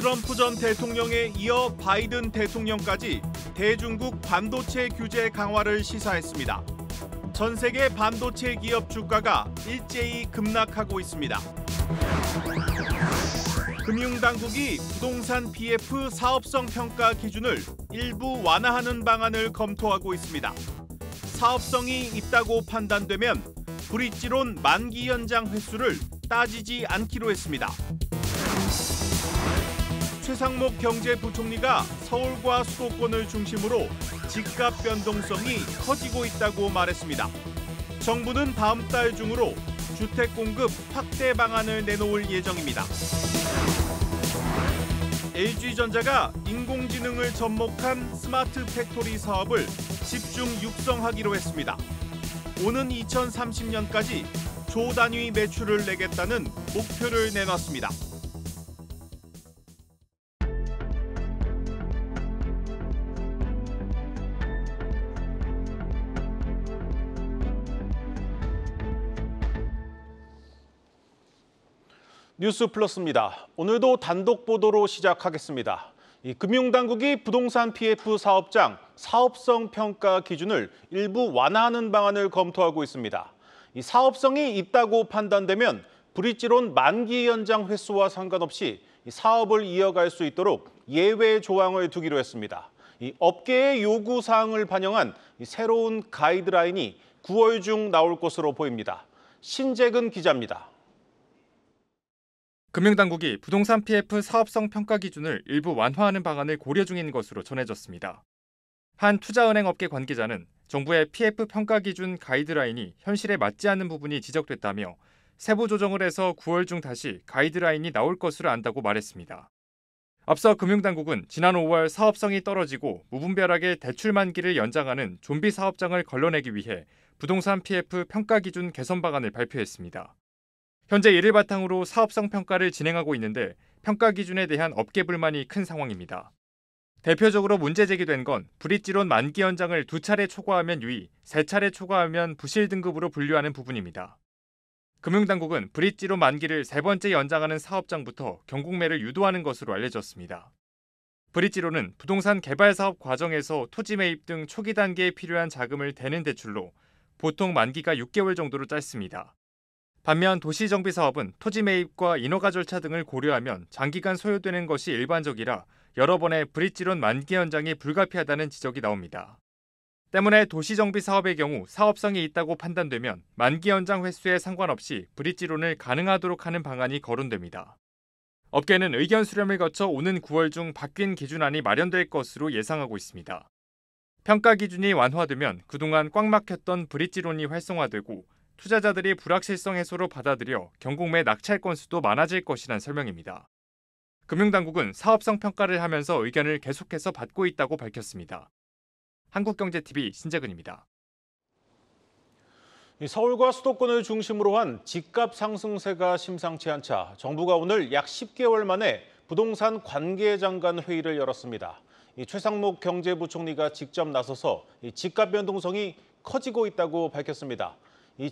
트럼프 전 대통령에 이어 바이든 대통령까지 대중국 반도체 규제 강화를 시사했습니다. 전 세계 반도체 기업 주가가 일제히 급락하고 있습니다. 금융당국이 부동산 PF 사업성 평가 기준을 일부 완화하는 방안을 검토하고 있습니다. 사업성이 있다고 판단되면 브릿지론 만기 연장 횟수를 따지지 않기로 했습니다. 최상목 경제부총리가 서울과 수도권을 중심으로 집값 변동성이 커지고 있다고 말했습니다. 정부는 다음 달 중으로 주택 공급 확대 방안을 내놓을 예정입니다. LG전자가 인공지능을 접목한 스마트 팩토리 사업을 집중 육성하기로 했습니다. 오는 2030년까지 조 단위 매출을 내겠다는 목표를 내놨습니다. 뉴스 플러스입니다. 오늘도 단독 보도로 시작하겠습니다. 금융당국이 부동산 PF 사업장 사업성 평가 기준을 일부 완화하는 방안을 검토하고 있습니다. 사업성이 있다고 판단되면 브릿지론 만기 연장 횟수와 상관없이 사업을 이어갈 수 있도록 예외 조항을 두기로 했습니다. 업계의 요구 사항을 반영한 새로운 가이드라인이 9월 중 나올 것으로 보입니다. 신재근 기자입니다. 금융당국이 부동산 PF 사업성 평가 기준을 일부 완화하는 방안을 고려 중인 것으로 전해졌습니다. 한 투자은행 업계 관계자는 정부의 PF 평가 기준 가이드라인이 현실에 맞지 않는 부분이 지적됐다며 세부 조정을 해서 9월 중 다시 가이드라인이 나올 것으로 안다고 말했습니다. 앞서 금융당국은 지난 5월 사업성이 떨어지고 무분별하게 대출 만기를 연장하는 좀비 사업장을 걸러내기 위해 부동산 PF 평가 기준 개선 방안을 발표했습니다. 현재 이를 바탕으로 사업성 평가를 진행하고 있는데 평가 기준에 대한 업계 불만이 큰 상황입니다. 대표적으로 문제 제기된 건 브릿지론 만기 연장을 2차례 초과하면 유의, 3차례 초과하면 부실 등급으로 분류하는 부분입니다. 금융당국은 브릿지론 만기를 3번째 연장하는 사업장부터 경국매를 유도하는 것으로 알려졌습니다. 브릿지론은 부동산 개발 사업 과정에서 토지 매입 등 초기 단계에 필요한 자금을 대는 대출로 보통 만기가 6개월 정도로 짧습니다. 반면 도시정비 사업은 토지 매입과 인허가 절차 등을 고려하면 장기간 소요되는 것이 일반적이라 여러 번의 브릿지론 만기 연장이 불가피하다는 지적이 나옵니다. 때문에 도시정비 사업의 경우 사업성이 있다고 판단되면 만기 연장 횟수에 상관없이 브릿지론을 가능하도록 하는 방안이 거론됩니다. 업계는 의견 수렴을 거쳐 오는 9월 중 바뀐 기준안이 마련될 것으로 예상하고 있습니다. 평가 기준이 완화되면 그동안 꽉 막혔던 브릿지론이 활성화되고 투자자들이 불확실성 해소로 받아들여 경국매 낙찰 건수도 많아질 것이란 설명입니다. 금융당국은 사업성 평가를 하면서 의견을 계속해서 받고 있다고 밝혔습니다. 한국경제TV 신재근입니다. 서울과 수도권을 중심으로 한 집값 상승세가 심상치 않자 정부가 오늘 약 10개월 만에 부동산 관계장관 회의를 열었습니다. 최상목 경제부총리가 직접 나서서 집값 변동성이 커지고 있다고 밝혔습니다.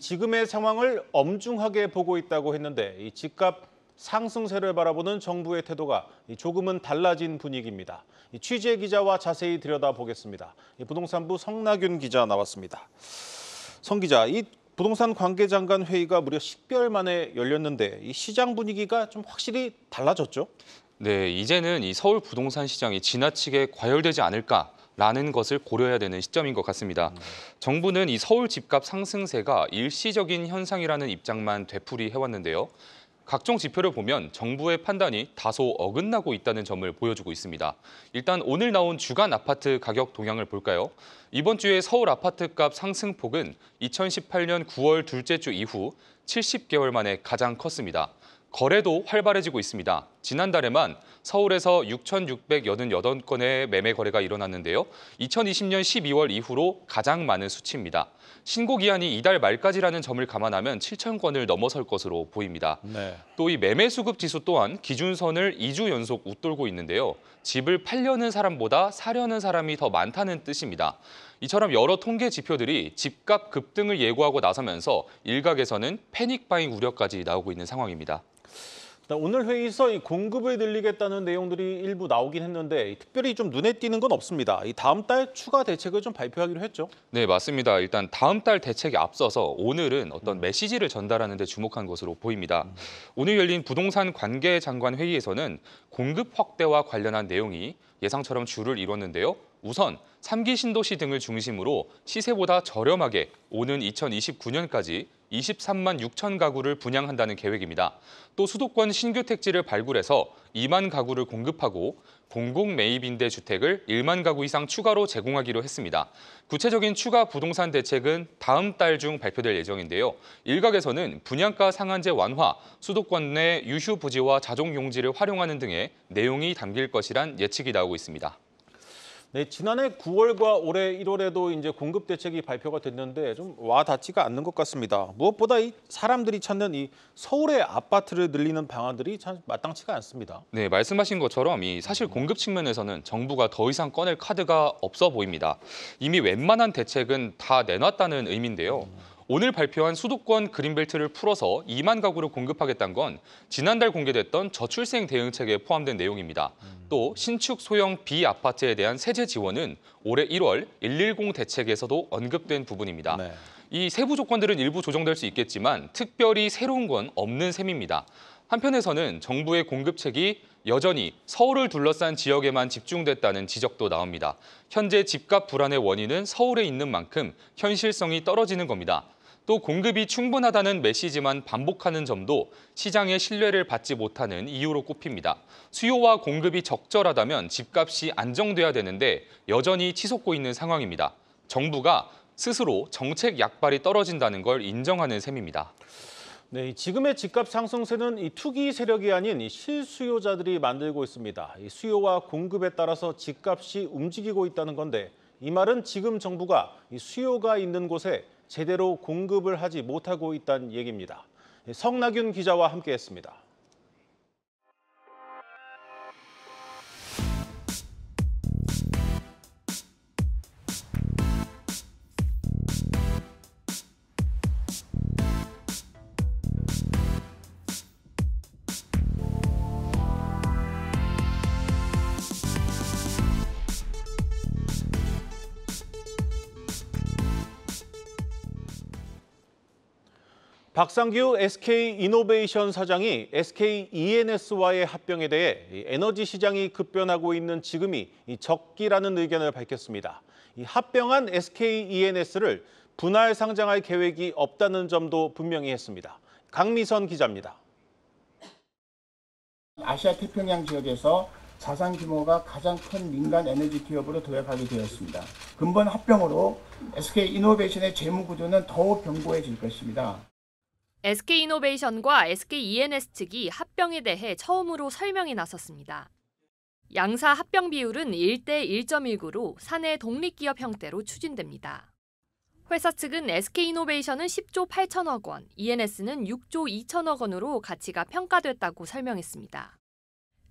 지금의 상황을 엄중하게 보고 있다고 했는데 이 집값 상승세를 바라보는 정부의 태도가 조금은 달라진 분위기입니다. 취재 기자와 자세히 들여다보겠습니다. 부동산부 성나균 기자 나왔습니다. 성 기자, 이 부동산 관계장관 회의가 무려 10개월 만에 열렸는데 이 시장 분위기가 좀 확실히 달라졌죠? 네, 이제는 이 서울 부동산 시장이 지나치게 과열되지 않을까라는 것을 고려해야 되는 시점인 것 같습니다. 정부는 이 서울 집값 상승세가 일시적인 현상이라는 입장만 되풀이해왔는데요. 각종 지표를 보면 정부의 판단이 다소 어긋나고 있다는 점을 보여주고 있습니다. 일단 오늘 나온 주간 아파트 가격 동향을 볼까요? 이번 주에 서울 아파트값 상승폭은 2018년 9월 둘째 주 이후 70개월 만에 가장 컸습니다. 거래도 활발해지고 있습니다. 지난달에만 서울에서 6,688건의 매매 거래가 일어났는데요. 2020년 12월 이후로 가장 많은 수치입니다. 신고 기한이 이달 말까지라는 점을 감안하면 7,000건을 넘어설 것으로 보입니다. 네. 또 이 매매 수급 지수 또한 기준선을 2주 연속 웃돌고 있는데요. 집을 팔려는 사람보다 사려는 사람이 더 많다는 뜻입니다. 이처럼 여러 통계 지표들이 집값 급등을 예고하고 나서면서 일각에서는 패닉 바잉 우려까지 나오고 있는 상황입니다. 오늘 회의에서 이 공급을 늘리겠다는 내용들이 일부 나오긴 했는데 특별히 좀 눈에 띄는 건 없습니다. 이 다음 달 추가 대책을 좀 발표하기로 했죠. 네, 맞습니다. 일단 다음 달 대책에 앞서서 오늘은 어떤 메시지를 전달하는 데 주목한 것으로 보입니다. 오늘 열린 부동산 관계장관 회의에서는 공급 확대와 관련한 내용이 예상처럼 주를 이뤘는데요. 우선 3기 신도시 등을 중심으로 시세보다 저렴하게 오는 2029년까지 23만 6천 가구를 분양한다는 계획입니다. 또 수도권 신규 택지를 발굴해서 2만 가구를 공급하고 공공 매입임대 주택을 1만 가구 이상 추가로 제공하기로 했습니다. 구체적인 추가 부동산 대책은 다음 달 중 발표될 예정인데요. 일각에서는 분양가 상한제 완화, 수도권 내 유휴 부지와 자족 용지를 활용하는 등의 내용이 담길 것이란 예측이 나오고 있습니다. 네, 지난해 9월과 올해 1월에도 이제 공급 대책이 발표가 됐는데 좀 와닿지가 않는 것 같습니다. 무엇보다 이 사람들이 찾는 이 서울의 아파트를 늘리는 방안들이 참 마땅치가 않습니다. 네, 말씀하신 것처럼 사실 공급 측면에서는 정부가 더 이상 꺼낼 카드가 없어 보입니다. 이미 웬만한 대책은 다 내놨다는 의미인데요. 오늘 발표한 수도권 그린벨트를 풀어서 2만 가구를 공급하겠다는 건 지난달 공개됐던 저출생 대응책에 포함된 내용입니다. 또 신축 소형 비아파트에 대한 세제 지원은 올해 1월 110 대책에서도 언급된 부분입니다. 네. 이 세부 조건들은 일부 조정될 수 있겠지만 특별히 새로운 건 없는 셈입니다. 한편에서는 정부의 공급책이 여전히 서울을 둘러싼 지역에만 집중됐다는 지적도 나옵니다. 현재 집값 불안의 원인은 서울에 있는 만큼 현실성이 떨어지는 겁니다. 또 공급이 충분하다는 메시지만 반복하는 점도 시장의 신뢰를 받지 못하는 이유로 꼽힙니다. 수요와 공급이 적절하다면 집값이 안정돼야 되는데 여전히 치솟고 있는 상황입니다. 정부가 스스로 정책 약발이 떨어진다는 걸 인정하는 셈입니다. 네, 지금의 집값 상승세는 이 투기 세력이 아닌 이 실수요자들이 만들고 있습니다. 이 수요와 공급에 따라서 집값이 움직이고 있다는 건데 이 말은 지금 정부가 이 수요가 있는 곳에 제대로 공급을 하지 못하고 있다는 얘기입니다. 성나균 기자와 함께했습니다. 박상규 SK이노베이션 사장이 SKENS와의 합병에 대해 에너지 시장이 급변하고 있는 지금이 적기라는 의견을 밝혔습니다. 이 합병한 SKENS를 분할 상장할 계획이 없다는 점도 분명히 했습니다. 강미선 기자입니다. 아시아 태평양 지역에서 자산 규모가 가장 큰 민간 에너지 기업으로 도약하게 되었습니다. 근본 합병으로 SK이노베이션의 재무 구조는 더욱 견고해질 것입니다. SK이노베이션과 SKENS 측이 합병에 대해 처음으로 설명에 나섰습니다. 양사 합병 비율은 1대 1.19로 사내 독립기업 형태로 추진됩니다. 회사 측은 SK이노베이션은 10조 8천억 원, ENS는 6조 2천억 원으로 가치가 평가됐다고 설명했습니다.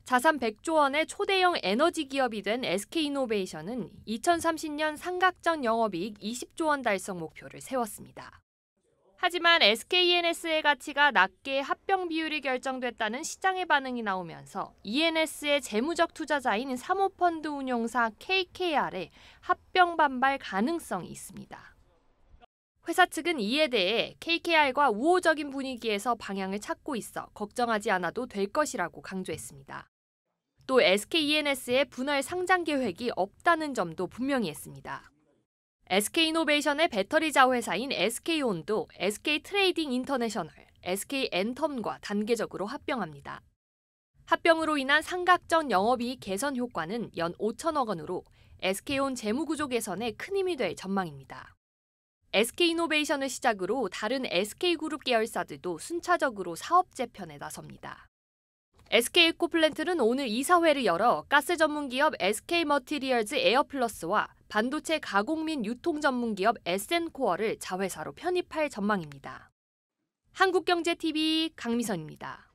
자산 100조 원의 초대형 에너지 기업이 된 SK이노베이션은 2030년 삼각전 영업이익 20조 원 달성 목표를 세웠습니다. 하지만 SKENS의 가치가 낮게 합병 비율이 결정됐다는 시장의 반응이 나오면서 ENS의 재무적 투자자인 사모펀드 운용사 KKR의 합병 반발 가능성이 있습니다. 회사 측은 이에 대해 KKR과 우호적인 분위기에서 방향을 찾고 있어 걱정하지 않아도 될 것이라고 강조했습니다. 또 SKENS의 분할 상장 계획이 없다는 점도 분명히 했습니다. SK이노베이션의 배터리 자회사인 SK온도 SK트레이딩 인터내셔널, SK엔텀과 단계적으로 합병합니다. 합병으로 인한 삼각전 영업이익 개선 효과는 연 5천억 원으로 SK온 재무구조 개선에 큰 힘이 될 전망입니다. SK이노베이션을 시작으로 다른 SK그룹 계열사들도 순차적으로 사업 재편에 나섭니다. SK에코플랜트는 오늘 이사회를 열어 가스 전문기업 SK머티리얼즈 에어플러스와 반도체 가공 및 유통 전문기업 SN코어를 자회사로 편입할 전망입니다. 한국경제TV 강미선입니다.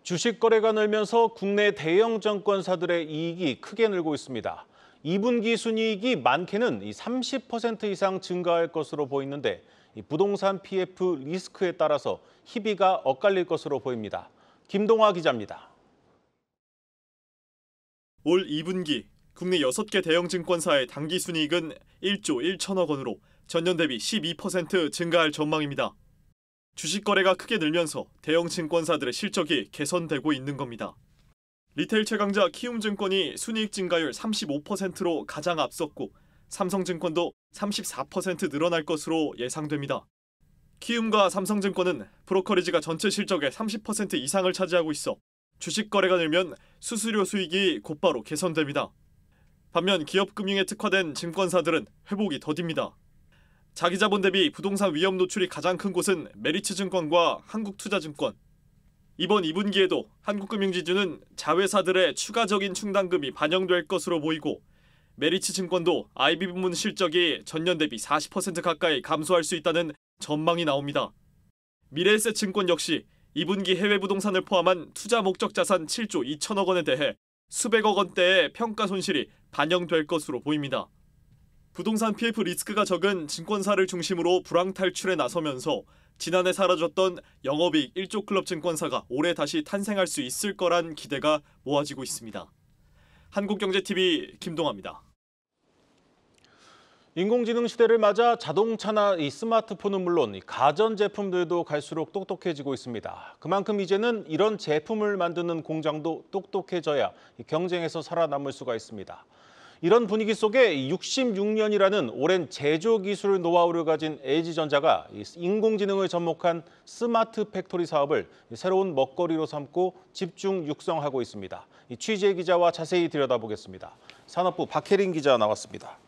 주식 거래가 늘면서 국내 대형 증권사들의 이익이 크게 늘고 있습니다. 2분기 순이익이 많게는 30% 이상 증가할 것으로 보이는데 이 부동산 PF 리스크에 따라서 희비가 엇갈릴 것으로 보입니다. 김동화 기자입니다. 올 2분기 국내 6개 대형 증권사의 당기 순이익은 1조 1천억 원으로 전년 대비 12% 증가할 전망입니다. 주식 거래가 크게 늘면서 대형 증권사들의 실적이 개선되고 있는 겁니다. 리테일 최강자 키움증권이 순이익 증가율 35%로 가장 앞섰고 삼성증권도 34% 늘어날 것으로 예상됩니다. 키움과 삼성증권은 브로커리지가 전체 실적의 30% 이상을 차지하고 있어 주식 거래가 늘면 수수료 수익이 곧바로 개선됩니다. 반면 기업금융에 특화된 증권사들은 회복이 더딥니다. 자기자본 대비 부동산 위험 노출이 가장 큰 곳은 메리츠증권과 한국투자증권. 이번 2분기에도 한국금융지주는 자회사들의 추가적인 충당금이 반영될 것으로 보이고 메리츠증권도 IB 부문 실적이 전년 대비 40% 가까이 감소할 수 있다는 전망이 나옵니다. 미래에셋증권 역시 2분기 해외 부동산을 포함한 투자 목적 자산 7조 2천억 원에 대해 수백억 원대의 평가 손실이 반영될 것으로 보입니다. 부동산 PF 리스크가 적은 증권사를 중심으로 불황 탈출에 나서면서 지난해 사라졌던 영업이익 1조 클럽 증권사가 올해 다시 탄생할 수 있을 거란 기대가 모아지고 있습니다. 한국경제TV 김동아입니다. 인공지능 시대를 맞아 자동차나 이 스마트폰은 물론 이 가전제품들도 갈수록 똑똑해지고 있습니다. 그만큼 이제는 이런 제품을 만드는 공장도 똑똑해져야 경쟁에서 살아남을 수가 있습니다. 이런 분위기 속에 66년이라는 오랜 제조 기술 노하우를 가진 LG전자가 인공지능을 접목한 스마트 팩토리 사업을 새로운 먹거리로 삼고 집중 육성하고 있습니다. 취재 기자와 자세히 들여다보겠습니다. 산업부 박혜린 기자 나왔습니다.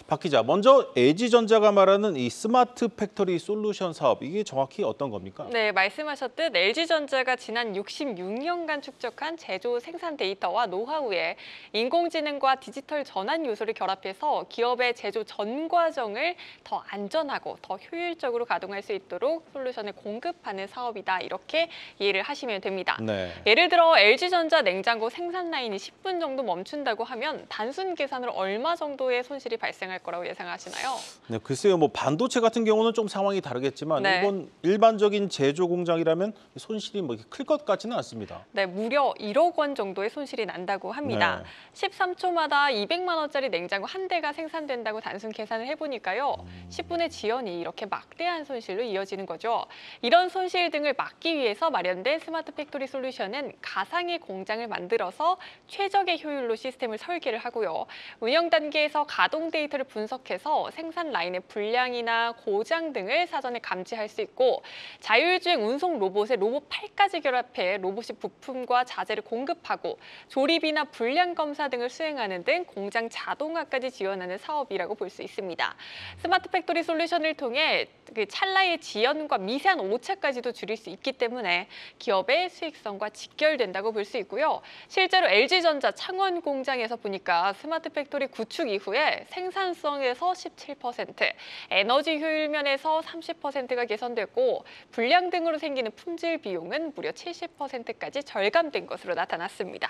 박 기자, 먼저 LG전자가 말하는 이 스마트 팩토리 솔루션 사업, 이게 정확히 어떤 겁니까? 네, 말씀하셨듯 LG전자가 지난 66년간 축적한 제조 생산 데이터와 노하우에 인공지능과 디지털 전환 요소를 결합해서 기업의 제조 전 과정을 더 안전하고 더 효율적으로 가동할 수 있도록 솔루션을 공급하는 사업이다. 이렇게 이해를 하시면 됩니다. 네. 예를 들어 LG전자 냉장고 생산 라인이 10분 정도 멈춘다고 하면 단순 계산으로 얼마 정도의 손실이 발생할 거라고 예상하시나요? 네, 글쎄요. 뭐 반도체 같은 경우는 좀 상황이 다르겠지만 네. 이번 일반적인 제조 공장이라면 손실이 뭐 클 것 같지는 않습니다. 네, 무려 1억 원 정도의 손실이 난다고 합니다. 네. 13초마다 200만 원짜리 냉장고 한 대가 생산된다고 단순 계산을 해보니까요. 10분의 지연이 이렇게 막대한 손실로 이어지는 거죠. 이런 손실 등을 막기 위해서 마련된 스마트 팩토리 솔루션은 가상의 공장을 만들어서 최적의 효율로 시스템을 설계를 하고요. 운영 단계에서 가동 데이터를 분석해서 생산 라인의 불량이나 고장 등을 사전에 감지할 수 있고 자율주행 운송 로봇에 로봇8까지 결합해 로봇이 부품과 자재를 공급하고 조립이나 불량 검사 등을 수행하는 등 공장 자동화까지 지원하는 사업이라고 볼 수 있습니다. 스마트 팩토리 솔루션을 통해 그 찰나의 지연과 미세한 오차까지도 줄일 수 있기 때문에 기업의 수익성과 직결된다고 볼 수 있고요. 실제로 LG전자 창원 공장에서 보니까 스마트 팩토리 구축 이후에 생산성에서 17%, 에너지 효율 면에서 30%가 개선됐고 불량 등으로 생기는 품질 비용은 무려 70%까지 절감된 것으로 나타났습니다.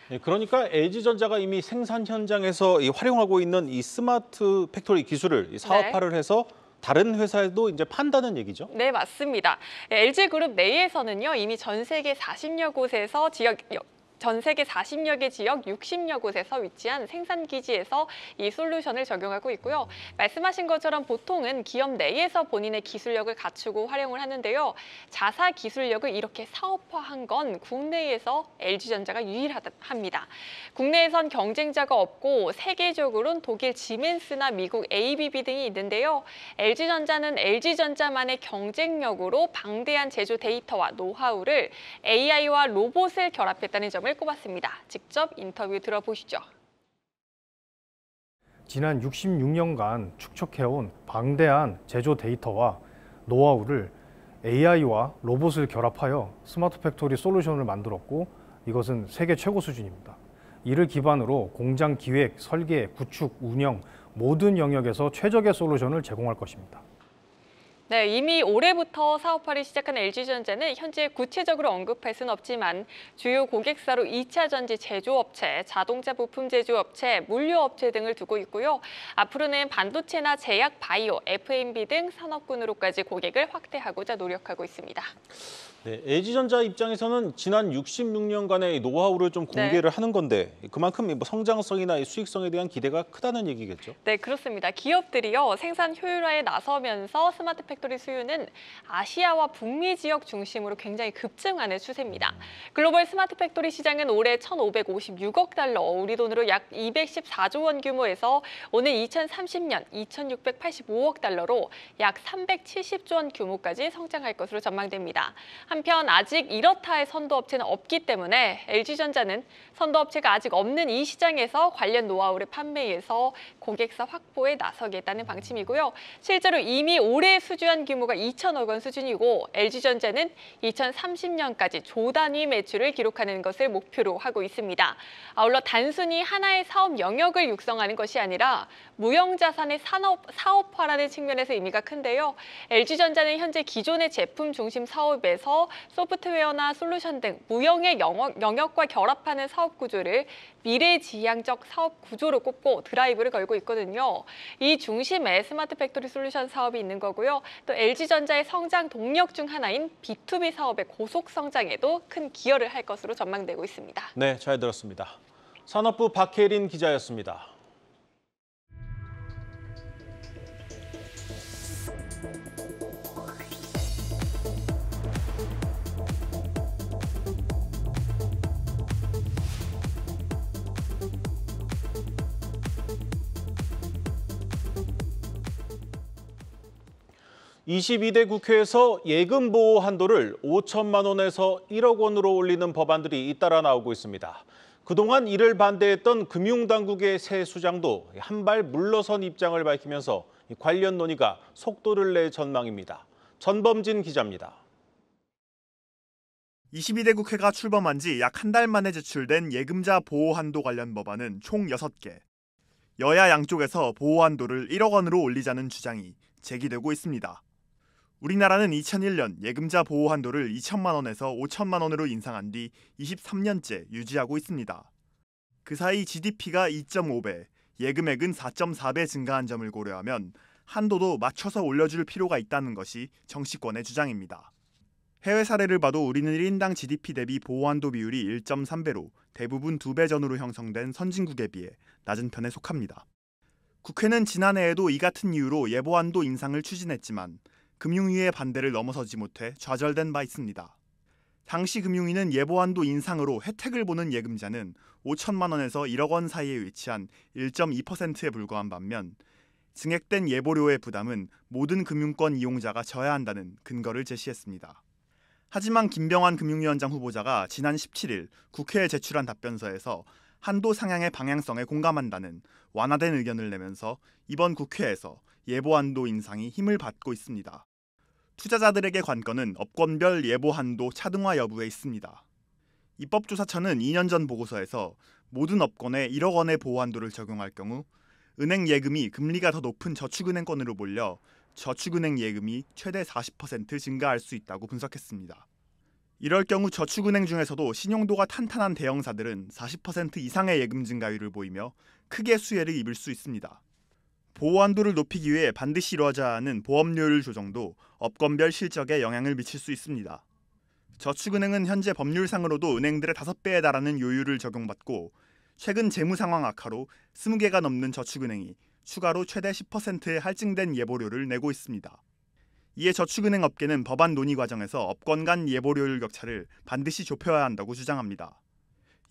네, 그러니까 LG전자가 이미 생산 현장에서 활용하고 있는 이 스마트 팩토리 기술을 사업화를 해서 다른 회사에도 이제 판다는 얘기죠? 네, 맞습니다. LG그룹 내에서는요, 이미 전 세계 40여 곳에서 전 세계 40여 개 지역 60여 곳에서 위치한 생산 기지에서 이 솔루션을 적용하고 있고요. 말씀하신 것처럼 보통은 기업 내에서 본인의 기술력을 갖추고 활용을 하는데요. 자사 기술력을 이렇게 사업화한 건 국내에서 LG전자가 유일합니다. 국내에선 경쟁자가 없고 세계적으로는 독일 지멘스나 미국 ABB 등이 있는데요. LG전자는 LG전자만의 경쟁력으로 방대한 제조 데이터와 노하우를 AI와 로봇을 결합했다는 점을 꼽았습니다. 직접 인터뷰 들어보시죠. 지난 66년간 축적해온 방대한 제조 데이터와 노하우를 AI와 로봇을 결합하여 스마트 팩토리 솔루션을 만들었고 이것은 세계 최고 수준입니다. 이를 기반으로 공장 기획, 설계, 구축, 운영 모든 영역에서 최적의 솔루션을 제공할 것입니다. 네, 이미 올해부터 사업화를 시작한 LG전자는 현재 구체적으로 언급할 수는 없지만 주요 고객사로 2차 전지 제조업체, 자동차 부품 제조업체, 물류업체 등을 두고 있고요. 앞으로는 반도체나 제약, 바이오, F&B 등 산업군으로까지 고객을 확대하고자 노력하고 있습니다. 네, LG전자 입장에서는 지난 66년간의 노하우를 좀 공개를 하는 건데 그만큼 뭐 성장성이나 수익성에 대한 기대가 크다는 얘기겠죠? 네, 그렇습니다. 기업들이요, 생산 효율화에 나서면서 스마트 팩토리 수요는 아시아와 북미 지역 중심으로 굉장히 급증하는 추세입니다. 글로벌 스마트 팩토리 시장은 올해 1,556억 달러, 우리 돈으로 약 214조 원 규모에서 오늘 2030년 2,685억 달러로 약 370조 원 규모까지 성장할 것으로 전망됩니다. 한편 아직 이렇다의 선도업체는 없기 때문에 LG전자는 선도업체가 아직 없는 이 시장에서 관련 노하우를 판매해서 고객사 확보에 나서겠다는 방침이고요. 실제로 이미 올해 수주한 규모가 2천억 원 수준이고 LG전자는 2030년까지 조 단위 매출을 기록하는 것을 목표로 하고 있습니다. 아울러 단순히 하나의 사업 영역을 육성하는 것이 아니라 무형자산의 사업화라는 측면에서 의미가 큰데요. LG전자는 현재 기존의 제품 중심 사업에서 소프트웨어나 솔루션 등 무형의 영역과 결합하는 사업 구조를 미래지향적 사업 구조로 꼽고 드라이브를 걸고 있거든요. 이 중심에 스마트 팩토리 솔루션 사업이 있는 거고요. 또 LG전자의 성장 동력 중 하나인 B2B 사업의 고속 성장에도 큰 기여를 할 것으로 전망되고 있습니다. 네, 잘 들었습니다. 산업부 박혜린 기자였습니다. (22대) 국회에서 예금 보호 한도를 5천만 원에서 1억 원으로 올리는 법안들이 잇따라 나오고 있습니다. 그동안 이를 반대했던 금융당국의 새 수장도 한 발 물러선 입장을 밝히면서 관련 논의가 속도를 낼 전망입니다. 전범진 기자입니다. 22대 국회가 출범한 지 약 한 달 만에 제출된 예금자 보호 한도 관련 법안은 총 6개. 여야 양쪽에서 보호 한도를 1억 원으로 올리자는 주장이 제기되고 있습니다. 우리나라는 2001년 예금자 보호 한도를 2천만 원에서 5천만 원으로 인상한 뒤 23년째 유지하고 있습니다. 그 사이 GDP가 2.5배, 예금액은 4.4배 증가한 점을 고려하면 한도도 맞춰서 올려줄 필요가 있다는 것이 정치권의 주장입니다. 해외 사례를 봐도 우리는 1인당 GDP 대비 보호 한도 비율이 1.3배로 대부분 2배 전후로 형성된 선진국에 비해 낮은 편에 속합니다. 국회는 지난해에도 이 같은 이유로 예보 한도 인상을 추진했지만 금융위의 반대를 넘어서지 못해 좌절된 바 있습니다. 당시 금융위는 예보 한도 인상으로 혜택을 보는 예금자는 5천만 원에서 1억 원 사이에 위치한 1.2%에 불과한 반면 증액된 예보료의 부담은 모든 금융권 이용자가 져야 한다는 근거를 제시했습니다. 하지만 김병환 금융위원장 후보자가 지난 17일 국회에 제출한 답변서에서 한도 상향의 방향성에 공감한다는 완화된 의견을 내면서 이번 국회에서 예보 한도 인상이 힘을 받고 있습니다. 투자자들에게 관건은 업권별 예보 한도 차등화 여부에 있습니다. 입법조사처는 2년 전 보고서에서 모든 업권에 1억 원의 보호 한도를 적용할 경우 은행 예금이 금리가 더 높은 저축은행권으로 몰려 저축은행 예금이 최대 40% 증가할 수 있다고 분석했습니다. 이럴 경우 저축은행 중에서도 신용도가 탄탄한 대형사들은 40% 이상의 예금 증가율을 보이며 크게 수혜를 입을 수 있습니다. 보호 한도를 높이기 위해 반드시 이루어져야 하는 보험료율 조정도 업권별 실적에 영향을 미칠 수 있습니다. 저축은행은 현재 법률상으로도 은행들의 5배에 달하는 요율을 적용받고 최근 재무 상황 악화로 20개가 넘는 저축은행이 추가로 최대 10%의 할증된 예보료를 내고 있습니다. 이에 저축은행 업계는 법안 논의 과정에서 업권 간 예보료율 격차를 반드시 좁혀야 한다고 주장합니다.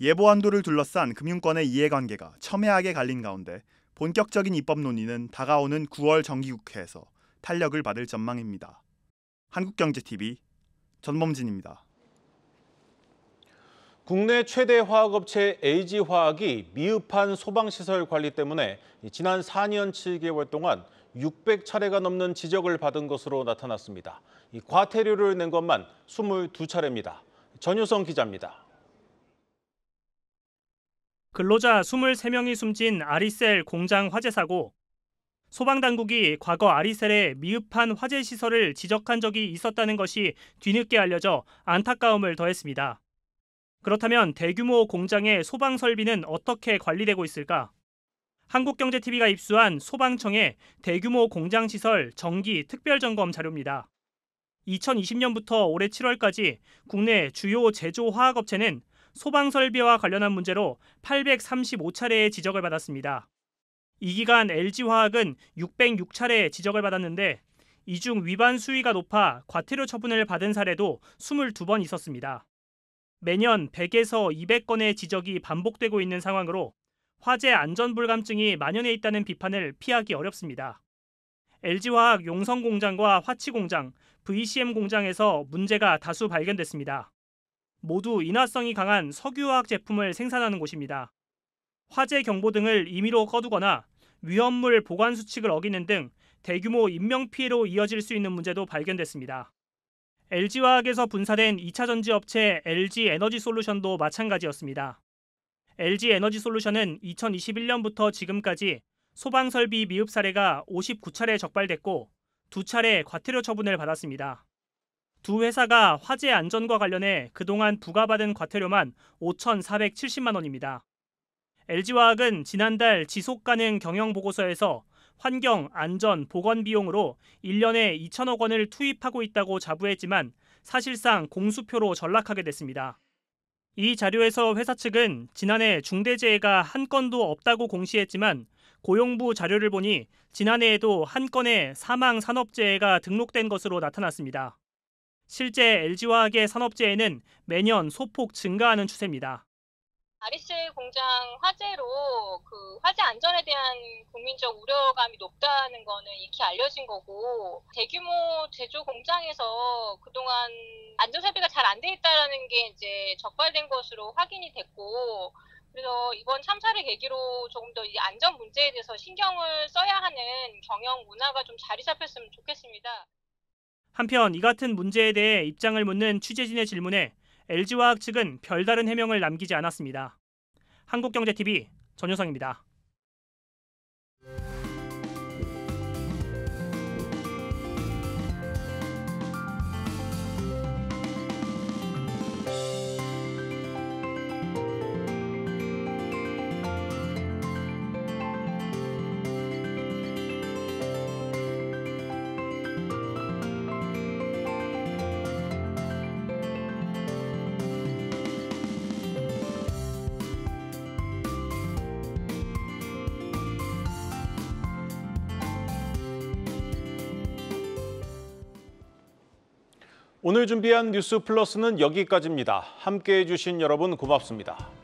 예보 한도를 둘러싼 금융권의 이해관계가 첨예하게 갈린 가운데 본격적인 입법 논의는 다가오는 9월 정기국회에서 탄력을 받을 전망입니다. 한국경제TV 전범진입니다. 국내 최대 화학업체 LG화학이 미흡한 소방시설 관리 때문에 지난 4년 7개월 동안 600차례가 넘는 지적을 받은 것으로 나타났습니다. 과태료를 낸 것만 22차례입니다. 전효성 기자입니다. 근로자 23명이 숨진 아리셀 공장 화재 사고. 소방당국이 과거 아리셀의 미흡한 화재 시설을 지적한 적이 있었다는 것이 뒤늦게 알려져 안타까움을 더했습니다. 그렇다면 대규모 공장의 소방 설비는 어떻게 관리되고 있을까? 한국경제TV가 입수한 소방청의 대규모 공장 시설 정기 특별점검 자료입니다. 2020년부터 올해 7월까지 국내 주요 제조 화학업체는 소방 설비와 관련한 문제로 835차례의 지적을 받았습니다. 이 기간 LG화학은 606차례 지적을 받았는데 이 중 위반 수위가 높아 과태료 처분을 받은 사례도 22번 있었습니다. 매년 100에서 200건의 지적이 반복되고 있는 상황으로 화재 안전 불감증이 만연해 있다는 비판을 피하기 어렵습니다. LG화학 용성공장과 화치공장, VCM 공장에서 문제가 다수 발견됐습니다. 모두 인화성이 강한 석유화학 제품을 생산하는 곳입니다. 화재 경보 등을 임의로 꺼두거나 위험물 보관 수칙을 어기는 등 대규모 인명피해로 이어질 수 있는 문제도 발견됐습니다. LG화학에서 분사된 2차 전지 업체 LG에너지솔루션도 마찬가지였습니다. LG에너지솔루션은 2021년부터 지금까지 소방설비 미흡 사례가 59차례 적발됐고 2차례 과태료 처분을 받았습니다. 두 회사가 화재 안전과 관련해 그동안 부과받은 과태료만 5,470만 원입니다. LG화학은 지난달 지속가능 경영보고서에서 환경, 안전, 보건 비용으로 1년에 2천억 원을 투입하고 있다고 자부했지만 사실상 공수표로 전락하게 됐습니다. 이 자료에서 회사 측은 지난해 중대재해가 한 건도 없다고 공시했지만 고용부 자료를 보니 지난해에도 한 건의 사망 산업재해가 등록된 것으로 나타났습니다. 실제 LG화학의 산업재해는 매년 소폭 증가하는 추세입니다. 아리셀 공장 화재로 화재 안전에 대한 국민적 우려감이 높다는 거는 익히 알려진 거고, 대규모 제조 공장에서 그동안 안전 설비가 잘 안 돼 있다라는 게 이제 적발된 것으로 확인이 됐고, 그래서 이번 참사를 계기로 조금 더 이 안전 문제에 대해서 신경을 써야 하는 경영 문화가 좀 자리 잡혔으면 좋겠습니다. 한편 이 같은 문제에 대해 입장을 묻는 취재진의 질문에 LG화학 측은 별다른 해명을 남기지 않았습니다. 한국경제TV 전효성입니다. 오늘 준비한 뉴스 플러스는 여기까지입니다. 함께해 주신 여러분 고맙습니다.